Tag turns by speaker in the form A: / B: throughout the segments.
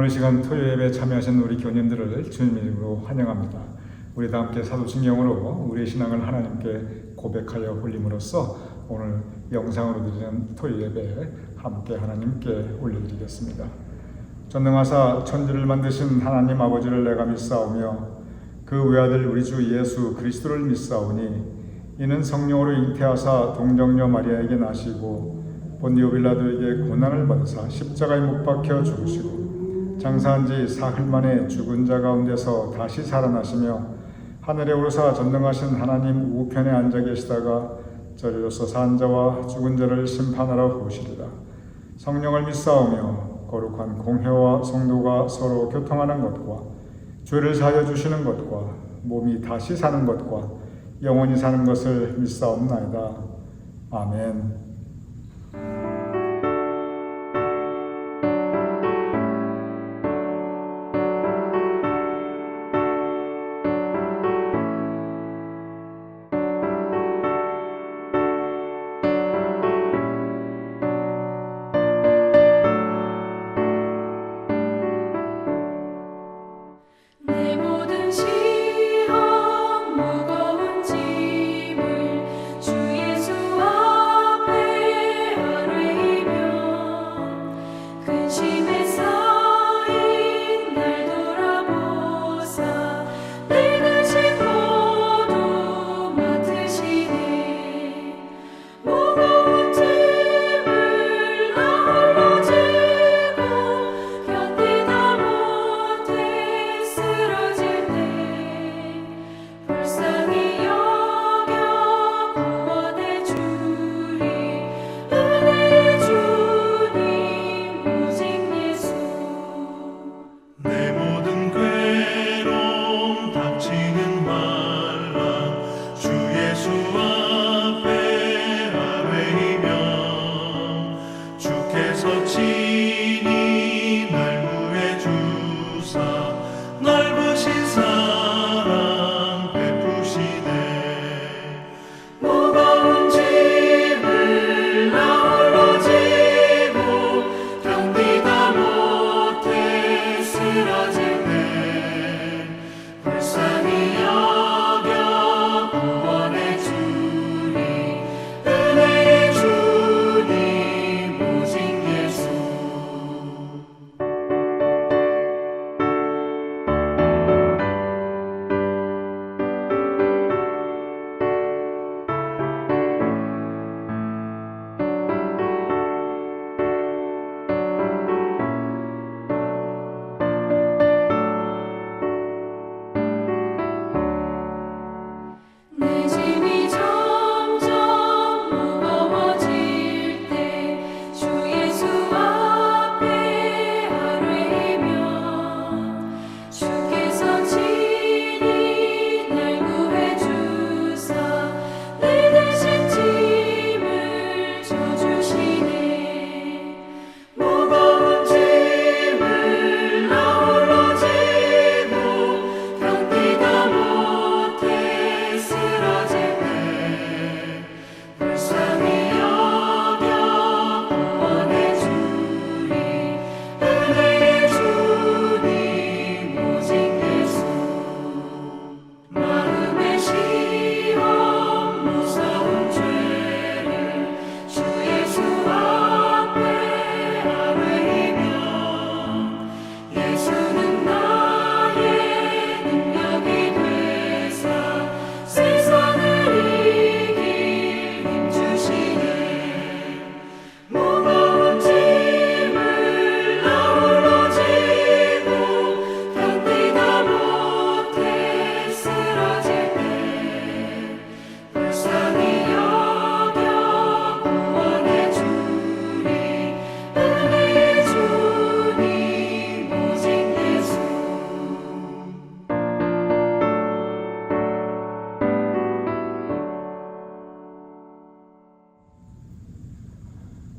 A: 오늘 시간 토요 예배에 참여하신 우리 교님들을 주님의 이름으로 환영합니다. 우리 다 함께 사도신경으로 우리의 신앙을 하나님께 고백하여 올림으로써 오늘 영상으로 드리는 토요 예배에 함께 하나님께 올려드리겠습니다. 전능하사 천지를 만드신 하나님 아버지를 내가 믿사오며 그 외아들 우리 주 예수 그리스도를 믿사오니 이는 성령으로 잉태하사 동정녀 마리아에게 나시고 본디오 빌라도에게 고난을 받으사 십자가에 못 박혀 죽으시고 장사한 지 사흘 만에 죽은 자 가운데서 다시 살아나시며 하늘에 오르사 전능하신 하나님 우편에 앉아 계시다가 저리로서 산 자와 죽은 자를 심판하러 오시리라. 성령을 믿사오며 거룩한 공회와 성도가 서로 교통하는 것과 죄를 사하여 주시는 것과 몸이 다시 사는 것과 영원히 사는 것을 믿사옵나이다. 아멘.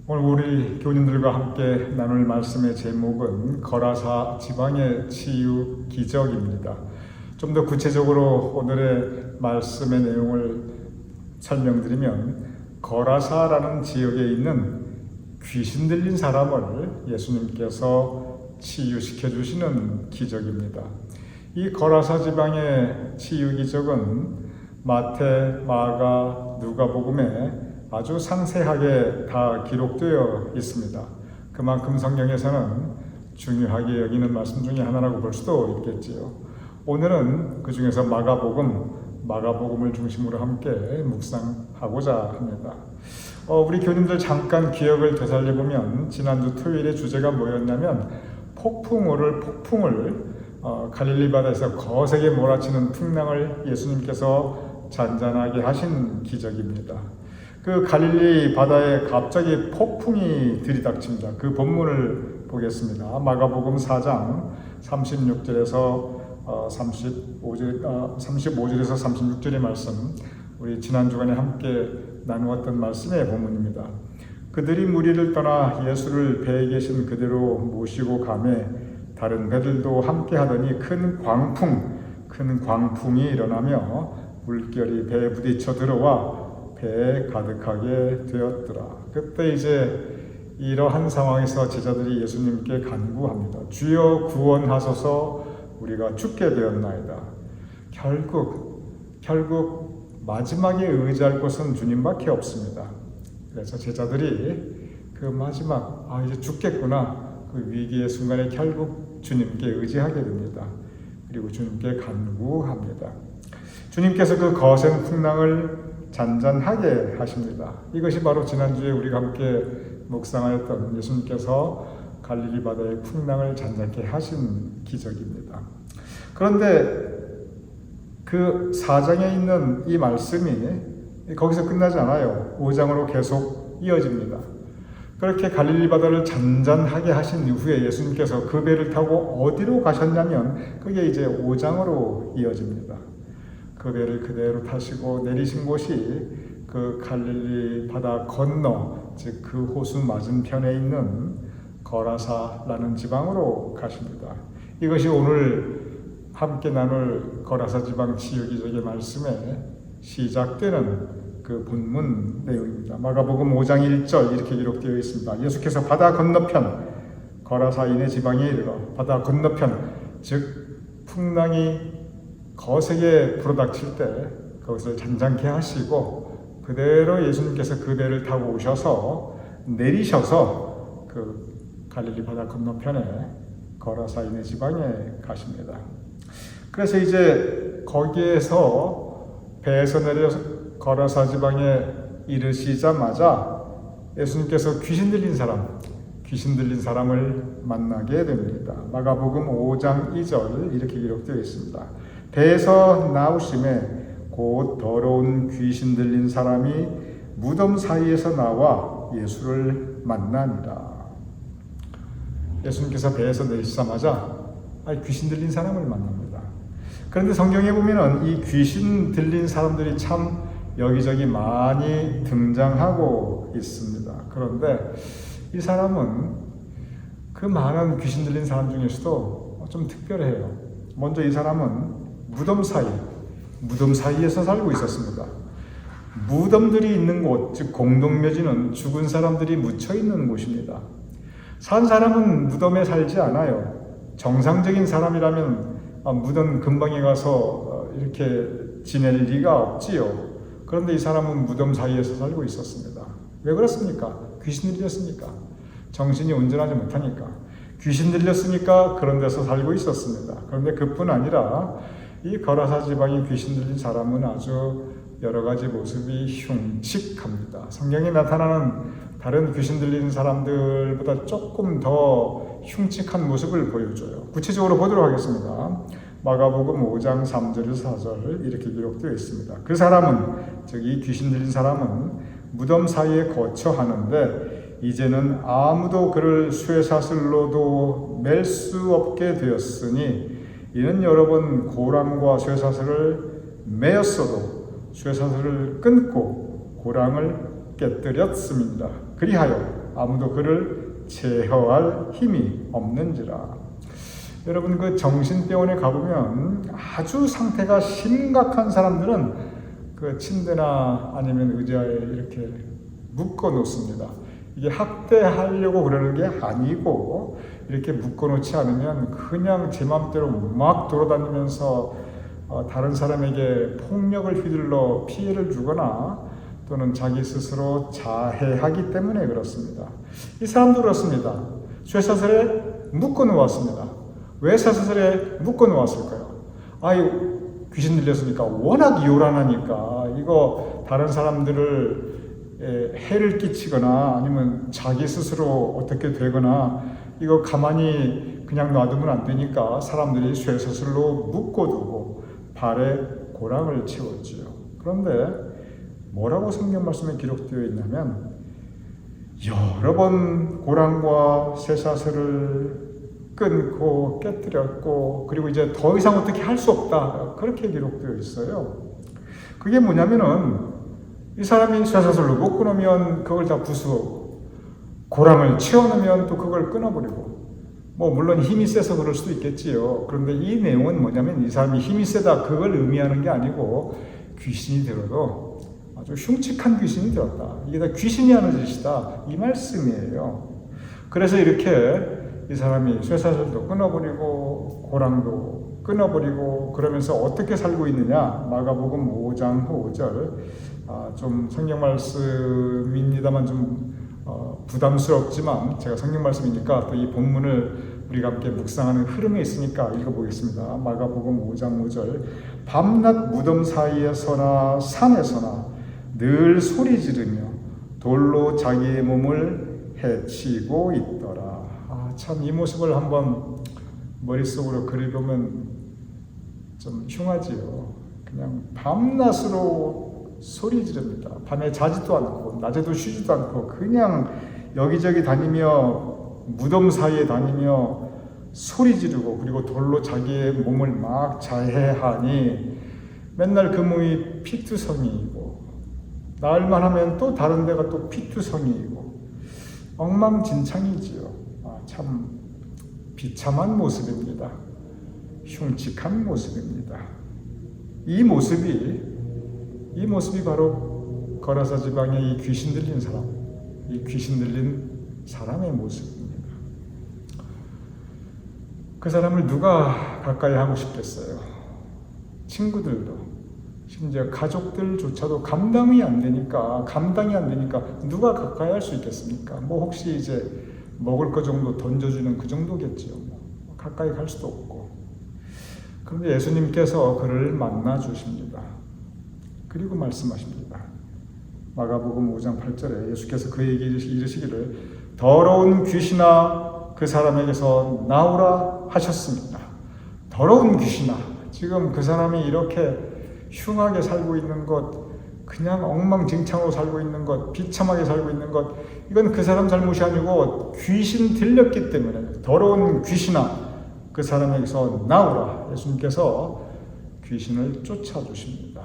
A: 오늘 우리 교우님들과 함께 나눌 말씀의 제목은 거라사 지방의 치유 기적입니다. 좀 더 구체적으로 오늘의 말씀의 내용을 설명드리면 거라사라는 지역에 있는 귀신 들린 사람을 예수님께서 치유시켜 주시는 기적입니다. 이 거라사 지방의 치유 기적은 마태, 마가, 누가복음에 아주 상세하게 다 기록되어 있습니다. 그만큼 성경에서는 중요하게 여기는 말씀 중에 하나라고 볼 수도 있겠지요. 오늘은 그 중에서 마가복음을 중심으로 함께 묵상하고자 합니다. 우리 교님들 잠깐 기억을 되살려보면 지난주 토요일의 주제가 뭐였냐면 폭풍을 갈릴리 바다에서 거세게 몰아치는 풍랑을 예수님께서 잔잔하게 하신 기적입니다. 그 갈릴리 바다에 갑자기 폭풍이 들이닥칩니다. 그 본문을 보겠습니다. 마가복음 4장 36절에서 35절에서 36절의 말씀, 우리 지난 주간에 함께 나누었던 말씀의 본문입니다. 그들이 무리를 떠나 예수를 배에 계신 그대로 모시고 가매 다른 배들도 함께 하더니 큰 광풍이 일어나며 물결이 배에 부딪혀 들어와 배에 가득하게 되었더라. 그때 이제 이러한 상황에서 제자들이 예수님께 간구합니다. 주여 구원하소서, 우리가 죽게 되었나이다. 결국 마지막에 의지할 곳은 주님밖에 없습니다. 그래서 제자들이 그 마지막 이제 죽겠구나, 그 위기의 순간에 결국 주님께 의지하게 됩니다. 그리고 주님께 간구합니다. 주님께서 그 거센 풍랑을 잔잔하게 하십니다. 이것이 바로 지난주에 우리가 함께 묵상하였던 예수님께서 갈릴리 바다의 풍랑을 잔잔케 하신 기적입니다. 그런데 그 4장에 있는 이 말씀이 거기서 끝나지 않아요. 5장으로 계속 이어집니다. 그렇게 갈릴리 바다를 잔잔하게 하신 이후에 예수님께서 그 배를 타고 어디로 가셨냐면 그게 이제 5장으로 이어집니다. 그 배를 그대로 타시고 내리신 곳이 그 갈릴리 바다 건너, 즉 그 호수 맞은편에 있는 거라사라는 지방으로 가십니다. 이것이 오늘 함께 나눌 거라사 지방 치유 기적의 말씀에 시작되는 그 본문 내용입니다. 마가복음 5장 1절 이렇게 기록되어 있습니다. 예수께서 바다 건너편 거라사 이네 지방에 이르러 바다 건너편, 즉 풍랑이 거세게 불어닥칠 때 거기서 잔잔케 하시고 그대로 예수님께서 그 배를 타고 오셔서 내리셔서 그 갈릴리 바다 건너편에 거라사 이네 지방에 가십니다. 그래서 이제 거기에서 배에서 내려 거라사 지방에 이르시자마자 예수님께서 귀신 들린 사람을 만나게 됩니다. 마가복음 5장 2절 이렇게 기록되어 있습니다. 배에서 나오심에 곧 더러운 귀신 들린 사람이 무덤 사이에서 나와 예수를 만나니라. 예수님께서 배에서 내리시자마자 귀신 들린 사람을 만납니다. 그런데 성경에 보면은 이 귀신 들린 사람들이 참 여기저기 많이 등장하고 있습니다. 그런데 이 사람은 그 많은 귀신 들린 사람 중에서도 좀 특별해요. 먼저 이 사람은 무덤 사이에서 살고 있었습니다. 무덤들이 있는 곳, 즉 공동묘지는 죽은 사람들이 묻혀 있는 곳입니다. 산 사람은 무덤에 살지 않아요. 정상적인 사람이라면 무덤 근방에 가서 이렇게 지낼 리가 없지요. 그런데 이 사람은 무덤 사이에서 살고 있었습니다. 왜 그렇습니까? 귀신 들렸습니까? 정신이 온전하지 못하니까. 귀신 들렸으니까 그런 데서 살고 있었습니다. 그런데 그뿐 아니라 이 거라사 지방에 귀신 들린 사람은 아주 여러 가지 모습이 흉측합니다. 성경에 나타나는 다른 귀신 들린 사람들보다 조금 더 흉측한 모습을 보여줘요. 구체적으로 보도록 하겠습니다. 마가복음 5장 3절에서 4절 이렇게 기록되어 있습니다. 그 사람은, 즉 이 귀신 들린 사람은 무덤 사이에 거처하는데 이제는 아무도 그를 쇠사슬로도 맬 수 없게 되었으니 이는 여러 번 고랑과 쇠사슬을 매었어도 쇠사슬을 끊고 고랑을 깨뜨렸습니다. 그리하여 아무도 그를 제어할 힘이 없는지라. 여러분, 그 정신병원에 가보면 아주 상태가 심각한 사람들은 그 침대나 아니면 의자에 이렇게 묶어 놓습니다. 이게 학대하려고 그러는 게 아니고 이렇게 묶어놓지 않으면 그냥 제 마음대로 막 돌아다니면서 다른 사람에게 폭력을 휘둘러 피해를 주거나 또는 자기 스스로 자해하기 때문에 그렇습니다. 이 사람도 그렇습니다. 쇠사슬에 묶어놓았습니다. 왜 쇠사슬에 묶어놓았을까요? 귀신 들렸으니까 워낙 요란하니까 이거 다른 사람들을 해를 끼치거나 아니면 자기 스스로 어떻게 되거나 이거 가만히 그냥 놔두면 안 되니까 사람들이 쇠사슬로 묶어두고 발에 고랑을 채웠지요. 그런데 뭐라고 성경 말씀에 기록되어 있냐면 여러 번 고랑과 쇠사슬을 끊고 깨뜨렸고 그리고 이제 더 이상 어떻게 할 수 없다 그렇게 기록되어 있어요. 그게 뭐냐면은 이 사람이 쇠사슬로 못 끊으면 그걸 다 부수고 고랑을 채워놓으면 또 그걸 끊어버리고 물론 힘이 세서 그럴 수도 있겠지요. 그런데 이 내용은 뭐냐면 이 사람이 힘이 세다 그걸 의미하는 게 아니고 귀신이 들어도 아주 흉측한 귀신이 들었다. 이게 다 귀신이 하는 짓이다. 이 말씀이에요. 그래서 이렇게 이 사람이 쇠사슬도 끊어버리고 고랑도 끊어버리고 그러면서 어떻게 살고 있느냐. 마가복음 5장 5절 좀 성경 말씀입니다만 좀 부담스럽지만 제가 성경 말씀이니까 또 이 본문을 우리가 함께 묵상하는 흐름에 있으니까 읽어보겠습니다. 마가복음 5장 5절 밤낮 무덤 사이에서나 산에서나 늘 소리 지르며 돌로 자기의 몸을 해치고 있더라. 참 이 모습을 한번 머릿속으로 그려보면 좀 흉하지요. 그냥 밤낮으로 소리 지릅니다. 밤에 자지도 않고 낮에도 쉬지도 않고 그냥 여기저기 다니며 무덤 사이에 다니며 소리 지르고 그리고 돌로 자기의 몸을 막 자해하니 맨날 그 몸이 피투성이이고 나흘만 하면 또 다른 데가 또 피투성이이고 엉망진창이지요. 참 비참한 모습입니다. 흉측한 모습입니다. 이 모습이 바로 거라사 지방의 이 귀신 들린 사람, 이 귀신 들린 사람의 모습입니다. 그 사람을 누가 가까이 하고 싶겠어요? 친구들도, 심지어 가족들조차도 감당이 안 되니까 누가 가까이 할 수 있겠습니까? 혹시 이제 먹을 거 정도 던져주는 그 정도겠지요. 가까이 갈 수도 없고. 그런데 예수님께서 그를 만나 주십니다. 그리고 말씀하십니다. 마가복음 5장 8절에 예수께서 그에게 이르시기를 더러운 귀신아 그 사람에게서 나오라 하셨습니다. 더러운 귀신아. 지금 그 사람이 이렇게 흉하게 살고 있는 것, 그냥 엉망진창으로 살고 있는 것, 비참하게 살고 있는 것, 이건 그 사람 잘못이 아니고 귀신 들렸기 때문에 더러운 귀신아 그 사람에게서 나오라. 예수님께서 귀신을 쫓아주십니다.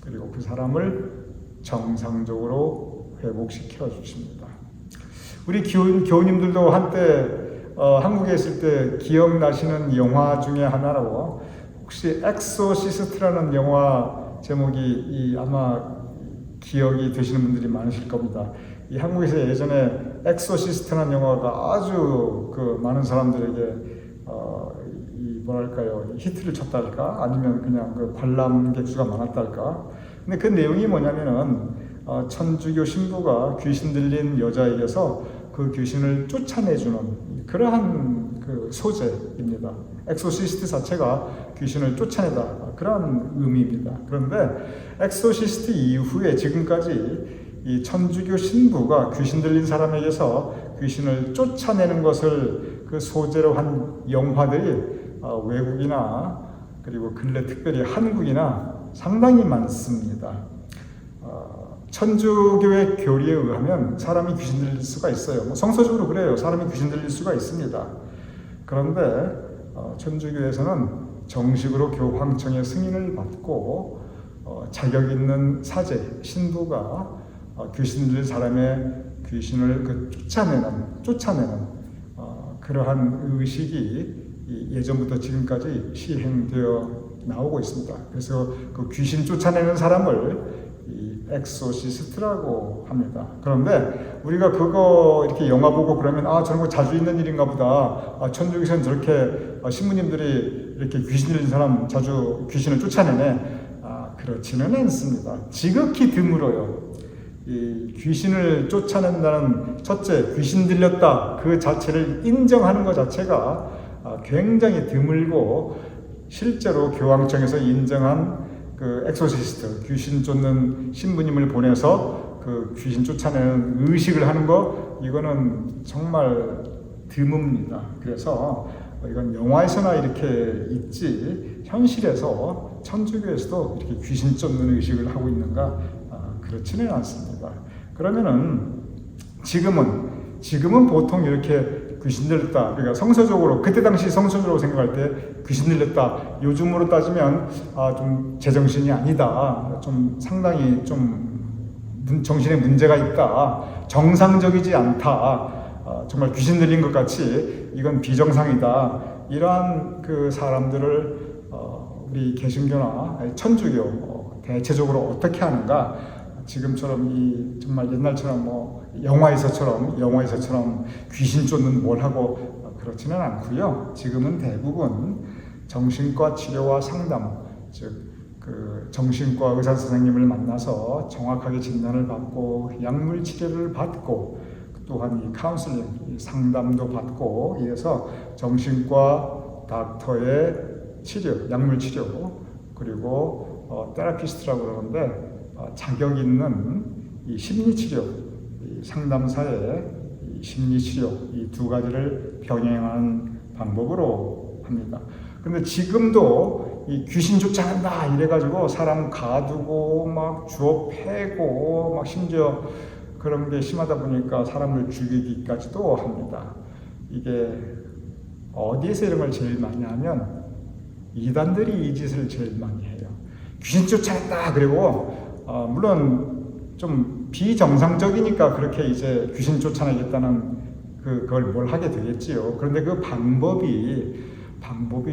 A: 그리고 그 사람을 정상적으로 회복시켜 주십니다. 우리 교우님들도 한때 한국에 있을 때 기억나시는 영화 중에 하나라고 혹시 엑소시스트라는 영화 제목이 아마 기억이 되시는 분들이 많으실 겁니다. 이 한국에서 예전에 엑소시스트라는 영화가 아주 많은 사람들에게 히트를 쳤달까 아니면 그냥 관람객 수가 많았달까. 근데 그 내용이 뭐냐면은 천주교 신부가 귀신 들린 여자에게서 그 귀신을 쫓아내주는 그러한 소재입니다. 엑소시스트 자체가 귀신을 쫓아내다 그런 의미입니다. 그런데 엑소시스트 이후에 지금까지 이 천주교 신부가 귀신 들린 사람에게서 귀신을 쫓아내는 것을 그 소재로 한 영화들이 외국이나 그리고 근래 특별히 한국이나 상당히 많습니다. 천주교의 교리에 의하면 사람이 귀신 들릴 수가 있어요. 성서적으로 그래요. 사람이 귀신 들릴 수가 있습니다. 그런데 천주교에서는 정식으로 교황청의 승인을 받고 자격 있는 사제, 신부가 귀신 들린 사람의 귀신을 쫓아내는 그러한 의식이 예전부터 지금까지 시행되어 나오고 있습니다. 그래서 그 귀신 쫓아내는 사람을 이 엑소시스트라고 합니다. 그런데 우리가 그거 이렇게 영화 보고 그러면 저런 거 자주 있는 일인가 보다. 천주교에서는 저렇게 신부님들이 이렇게 귀신 들린 사람 자주 귀신을 쫓아내네. 그렇지는 않습니다. 지극히 드물어요. 이 귀신을 쫓아낸다는 첫째, 귀신 들렸다 그 자체를 인정하는 것 자체가 굉장히 드물고, 실제로 교황청에서 인정한 그 엑소시스트, 귀신 쫓는 신부님을 보내서 그 귀신 쫓아내는 의식을 하는 거, 이거는 정말 드뭅니다. 그래서 이건 영화에서나 이렇게 있지, 현실에서 천주교에서도 이렇게 귀신 쫓는 의식을 하고 있는가? 그렇지는 않습니다. 그러면은 지금은 보통 이렇게 귀신 들렸다, 그러니까 성서적으로, 그때 당시 성서적으로 생각할 때 귀신 들렸다, 요즘으로 따지면 좀 제정신이 아니다, 좀 상당히 좀 정신에 문제가 있다, 정상적이지 않다, 정말 귀신 들린 것 같이 이건 비정상이다, 이러한 그 사람들을 우리 개신교나 천주교 대체적으로 어떻게 하는가? 지금처럼 정말 옛날처럼 영화에서처럼 귀신 쫓는 뭘 하고 그렇지는 않고요. 지금은 대부분 정신과 치료와 상담, 즉 그 정신과 의사 선생님을 만나서 정확하게 진단을 받고 약물 치료를 받고, 또한 이 카운슬링, 상담도 받고, 이래서 정신과 닥터의 치료, 약물 치료, 그리고 테라피스트라고 그러는데 자격 있는 이 심리치료, 이 상담사의 이 심리치료, 이 두 가지를 병행하는 방법으로 합니다. 그런데 지금도 이 귀신 쫓아간다 이래가지고 사람 가두고 막 주워 패고 막 심지어 그런 게 심하다 보니까 사람을 죽이기까지도 합니다. 이게 어디에서 이런 걸 제일 많이 하면 이단들이 이 짓을 제일 많이 해요. 귀신 쫓아간다 그리고 물론 좀 비정상적이니까 그렇게 이제 귀신 쫓아내겠다는 그걸 뭘 하게 되겠지요. 그런데 그 방법이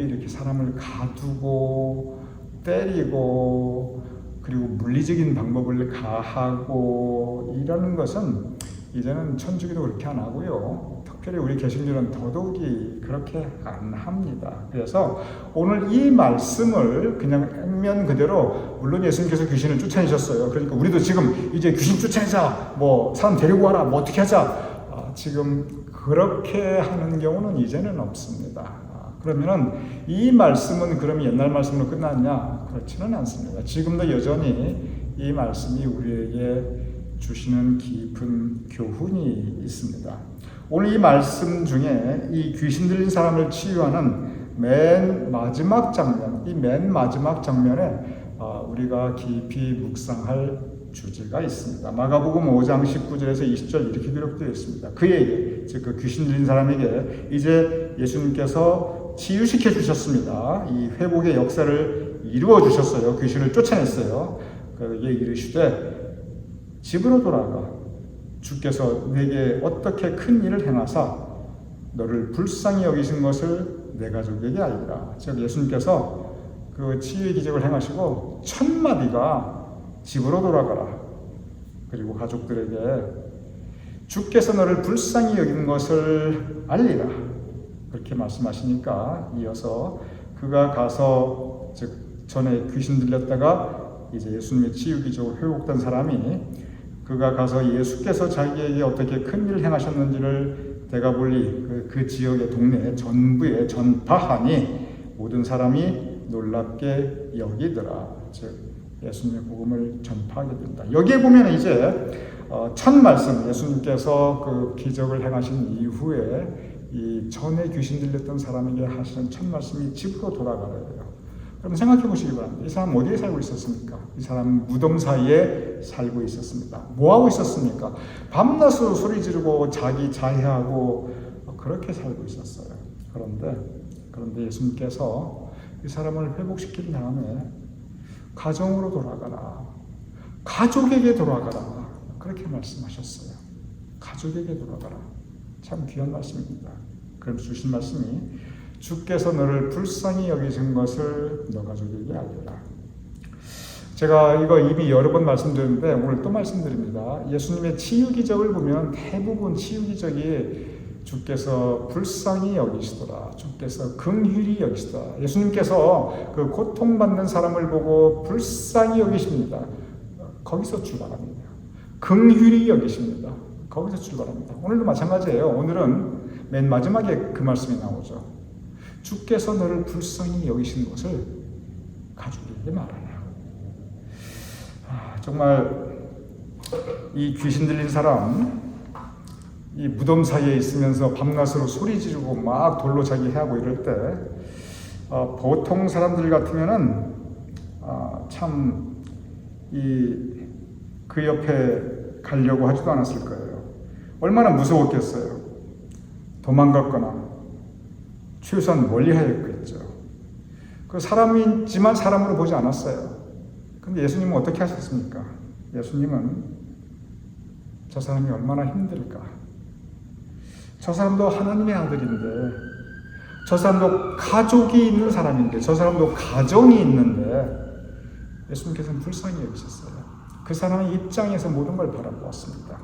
A: 이렇게 사람을 가두고 때리고 그리고 물리적인 방법을 가하고 이러는 것은 이제는 천주교도 그렇게 안 하고요. 특별히 우리 개신교는 더더욱이 그렇게 안 합니다. 그래서 오늘 이 말씀을 그냥 액면 그대로, 물론 예수님께서 귀신을 쫓아내셨어요. 그러니까 우리도 지금 이제 귀신 쫓아내자, 사람 데리고 와라, 어떻게 하자, 지금 그렇게 하는 경우는 이제는 없습니다. 그러면은 이 말씀은 그럼 옛날 말씀으로 끝났냐? 그렇지는 않습니다. 지금도 여전히 이 말씀이 우리에게 주시는 깊은 교훈이 있습니다. 오늘 이 말씀 중에 이 귀신 들린 사람을 치유하는 맨 마지막 장면, 이 맨 마지막 장면에 우리가 깊이 묵상할 주제가 있습니다. 마가복음 5장 19절에서 20절 이렇게 기록되어 있습니다. 그에게, 즉 그 귀신 들린 사람에게 이제 예수님께서 치유시켜 주셨습니다. 이 회복의 역사를 이루어 주셨어요. 귀신을 쫓아냈어요. 그에게 이르시되 집으로 돌아가 주께서 내게 어떻게 큰 일을 행하사 너를 불쌍히 여기신 것을 내 가족에게 알리라. 즉 예수님께서 그 치유의 기적을 행하시고 첫 마디가 집으로 돌아가라. 그리고 가족들에게 주께서 너를 불쌍히 여기는 것을 알리라. 그렇게 말씀하시니까 이어서 그가 가서, 즉 전에 귀신 들렸다가 이제 예수님의 치유 기적으로 회복된 사람이 그가 가서 예수께서 자기에게 어떻게 큰 일을 행하셨는지를 대가볼리 그 지역의 동네 전부에 전파하니 모든 사람이 놀랍게 여기더라. 즉 예수님의 복음을 전파하게 된다. 여기에 보면 이제 첫 말씀, 예수님께서 그 기적을 행하신 이후에 이 전에 귀신 들렸던 사람에게 하시는 첫 말씀이 집으로 돌아가래요. 그럼 생각해 보시기 바랍니다. 이 사람 어디에 살고 있었습니까? 이 사람 무덤 사이에 살고 있었습니다. 뭐 하고 있었습니까? 밤낮으로 소리 지르고 자기 자해하고 그렇게 살고 있었어요. 그런데 예수님께서 이 사람을 회복시킨 다음에 가정으로 돌아가라, 가족에게 돌아가라, 그렇게 말씀하셨어요. 가족에게 돌아가라. 참 귀한 말씀입니다. 그럼 주신 말씀이 주께서 너를 불쌍히 여기신 것을 너 가족에게 알려라. 제가 이거 이미 여러 번 말씀드렸는데 오늘 또 말씀드립니다. 예수님의 치유 기적을 보면 대부분 치유 기적이 주께서 불쌍히 여기시더라, 주께서 긍휼히 여기시더라. 예수님께서 그 고통받는 사람을 보고 불쌍히 여기십니다. 거기서 출발합니다. 긍휼히 여기십니다. 거기서 출발합니다. 오늘도 마찬가지예요. 오늘은 맨 마지막에 그 말씀이 나오죠. 주께서 너를 불쌍히 여기신 것을 가족에게 말하라. 정말 이 귀신 들린 사람, 이 무덤 사이에 있으면서 밤낮으로 소리 지르고 막 돌로 자기 해하고 이럴 때 보통 사람들 같으면은 참 그 옆에 가려고 하지도 않았을 거예요. 얼마나 무서웠겠어요. 도망갔거나 최소한 멀리하였겠죠. 그 사람이지만 사람으로 보지 않았어요. 근데 예수님은 어떻게 하셨습니까? 예수님은 저 사람이 얼마나 힘들까? 저 사람도 하나님의 아들인데, 저 사람도 가족이 있는 사람인데, 저 사람도 가정이 있는데 예수님께서는 불쌍히 여기셨어요. 그 사람의 입장에서 모든 걸 바라보았습니다.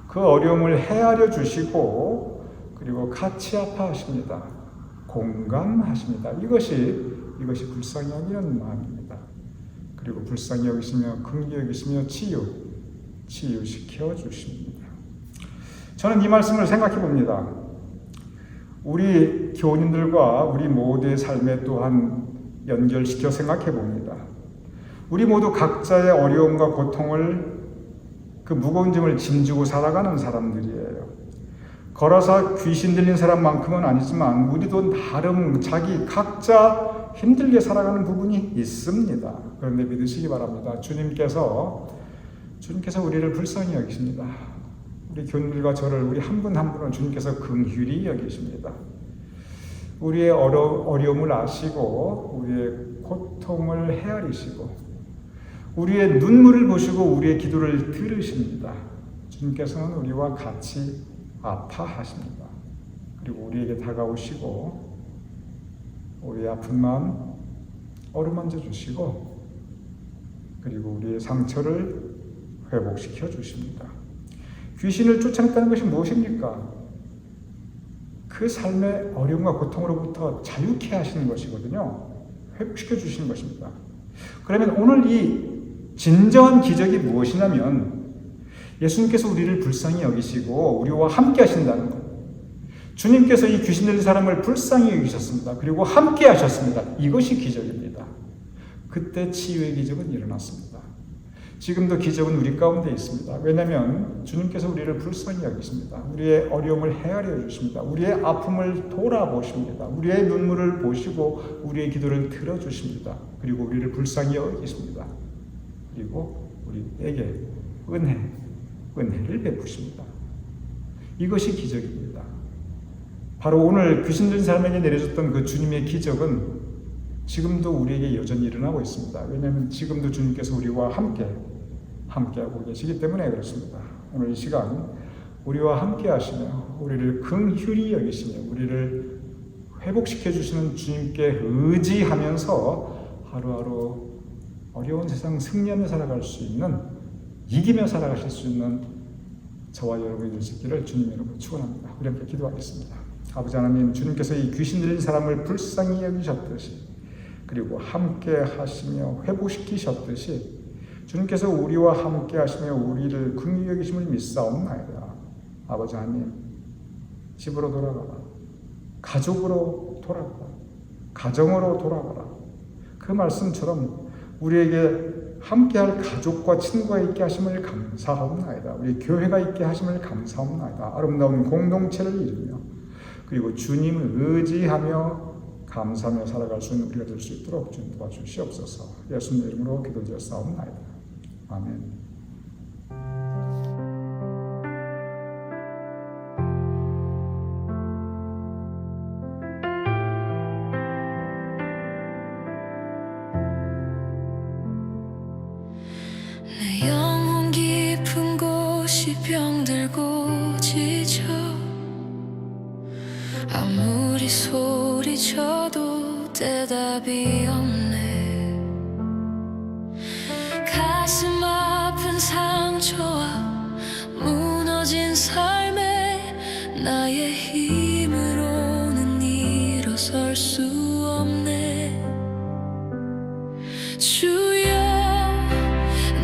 A: 그 어려움을 헤아려 주시고 그리고 같이 아파하십니다. 공감하십니다. 이것이 불쌍히 여기는 마음입니다. 그리고 불쌍히 여기시며 긍휼히 여기시며 치유시켜 주십니다. 저는 이 말씀을 생각해 봅니다. 우리 교우님들과 우리 모두의 삶에 또한 연결시켜 생각해 봅니다. 우리 모두 각자의 어려움과 고통을, 그 무거운 짐을 짐지고 살아가는 사람들이에요. 걸어서 귀신 들린 사람만큼은 아니지만 우리도 나름 자기 각자 힘들게 살아가는 부분이 있습니다. 그런데 믿으시기 바랍니다. 주님께서 우리를 불쌍히 여기십니다. 우리 교우님들과 저를, 우리 한 분 한 분을 주님께서 긍휼히 여기십니다. 우리의 어려움을 아시고 우리의 고통을 헤아리시고 우리의 눈물을 보시고 우리의 기도를 들으십니다. 주님께서는 우리와 같이 아파하십니다. 그리고 우리에게 다가오시고 우리의 아픈 마음 어루만져 주시고 그리고 우리의 상처를 회복시켜 주십니다. 귀신을 쫓아냈다는 것이 무엇입니까? 그 삶의 어려움과 고통으로부터 자유케 하시는 것이거든요. 회복시켜 주시는 것입니다. 그러면 오늘 이 진정한 기적이 무엇이냐면 예수님께서 우리를 불쌍히 여기시고 우리와 함께 하신다는 것. 주님께서 이 귀신 들린 사람을 불쌍히 여기셨습니다. 그리고 함께 하셨습니다. 이것이 기적입니다. 그때 치유의 기적은 일어났습니다. 지금도 기적은 우리 가운데 있습니다. 왜냐하면 주님께서 우리를 불쌍히 여기십니다. 우리의 어려움을 헤아려 주십니다. 우리의 아픔을 돌아보십니다. 우리의 눈물을 보시고 우리의 기도를 들어주십니다. 그리고 우리를 불쌍히 여기십니다. 그리고 우리에게 은혜를 베푸십니다. 이것이 기적입니다. 바로 오늘 귀신 들린 사람에게 내려졌던 그 주님의 기적은 지금도 우리에게 여전히 일어나고 있습니다. 왜냐하면 지금도 주님께서 우리와 함께하고 계시기 때문에 그렇습니다. 오늘 이 시간 우리와 함께 하시며 우리를 긍휼히 여기시며 우리를 회복시켜 주시는 주님께 의지하면서 하루하루 어려운 세상 승리하며 살아갈 수 있는, 이기며 살아가실 수 있는 저와 여러분이 되시기를 주님 이름으로 축원합니다. 우리 함께 기도하겠습니다. 아버지 하나님, 주님께서 이 귀신 들린 사람을 불쌍히 여기셨듯이 그리고 함께 하시며 회복시키셨듯이 주님께서 우리와 함께 하시며 우리를 긍휼히 여기심을 믿사옵나이다. 아버지 하나님, 집으로 돌아가라. 가족으로 돌아가라. 가정으로 돌아가라. 그 말씀처럼 우리에게 함께할 가족과 친구가 있게 하심을 감사하옵나이다. 우리 교회가 있게 하심을 감사하옵나이다. 아름다운 공동체를 이루며 그리고 주님을 의지하며 감사하며 살아갈 수 있는 우리가 될 수 있도록 주님 도와주시옵소서. 예수님 이름으로 기도드렸사옵나이다. 아멘.
B: 내 영혼 깊은 곳이 병들고 지쳐 아무리 소리쳐도 대답이 없네. 나의 힘으로는 일어설 수 없네. 주여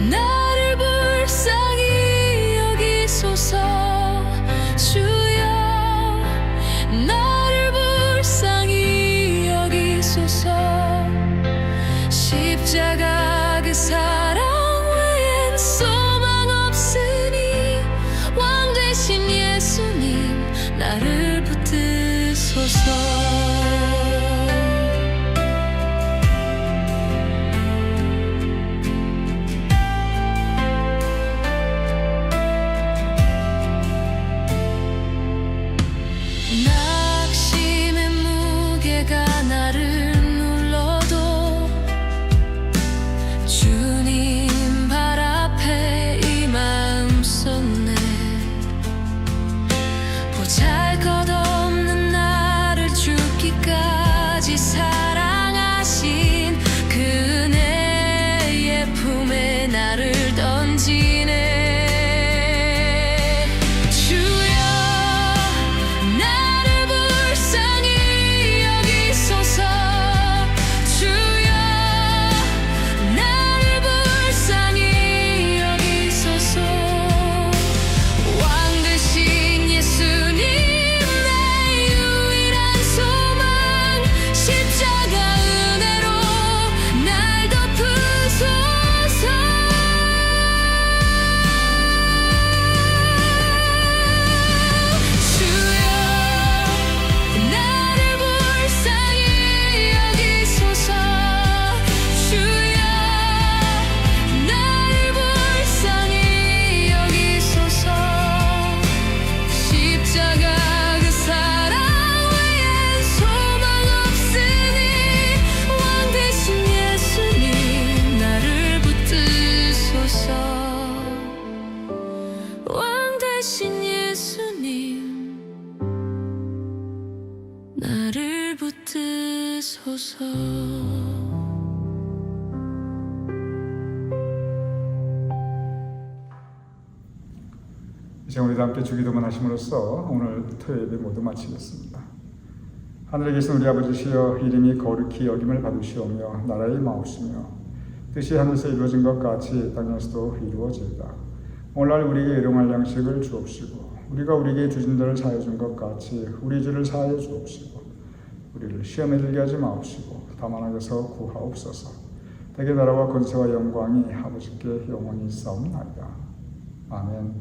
B: 나를 불쌍히 여기소서. 주여 나를 불쌍히 여기소서. 십자가 그 사랑 외엔 소망 없으니 왕 되신 예수님 나를 붙드소서. 낙심의 무게가 나를 눌러도 주님 발 앞에 이 마음 쏟네. 보잘것없는 나를 죽기까지 사랑하신 그네의 품에 나를 던지네. 나를 붙드소서.
A: 이제 우리도 함께 주기도문 하심으로써 오늘 토요일 예배 모두 마치겠습니다. 하늘에 계신 우리 아버지시여, 이름이 거룩히 여김을 받으시오며 나라의 마옵시며 뜻이 하늘에서 이루어진 것 같이 땅에서도 이루어지이다. 오늘날 우리에게 일용할 양식을 주옵시고 우리가 우리에게 주신 대로 사하여 준 것 같이 우리 주를 사하여 주옵시고 우리를 시험에 들게 하지 마옵시고 다만 악에서 구하옵소서. 대개 나라와 권세와 영광이 아버지께 영원히 있사옵나이다. 아멘.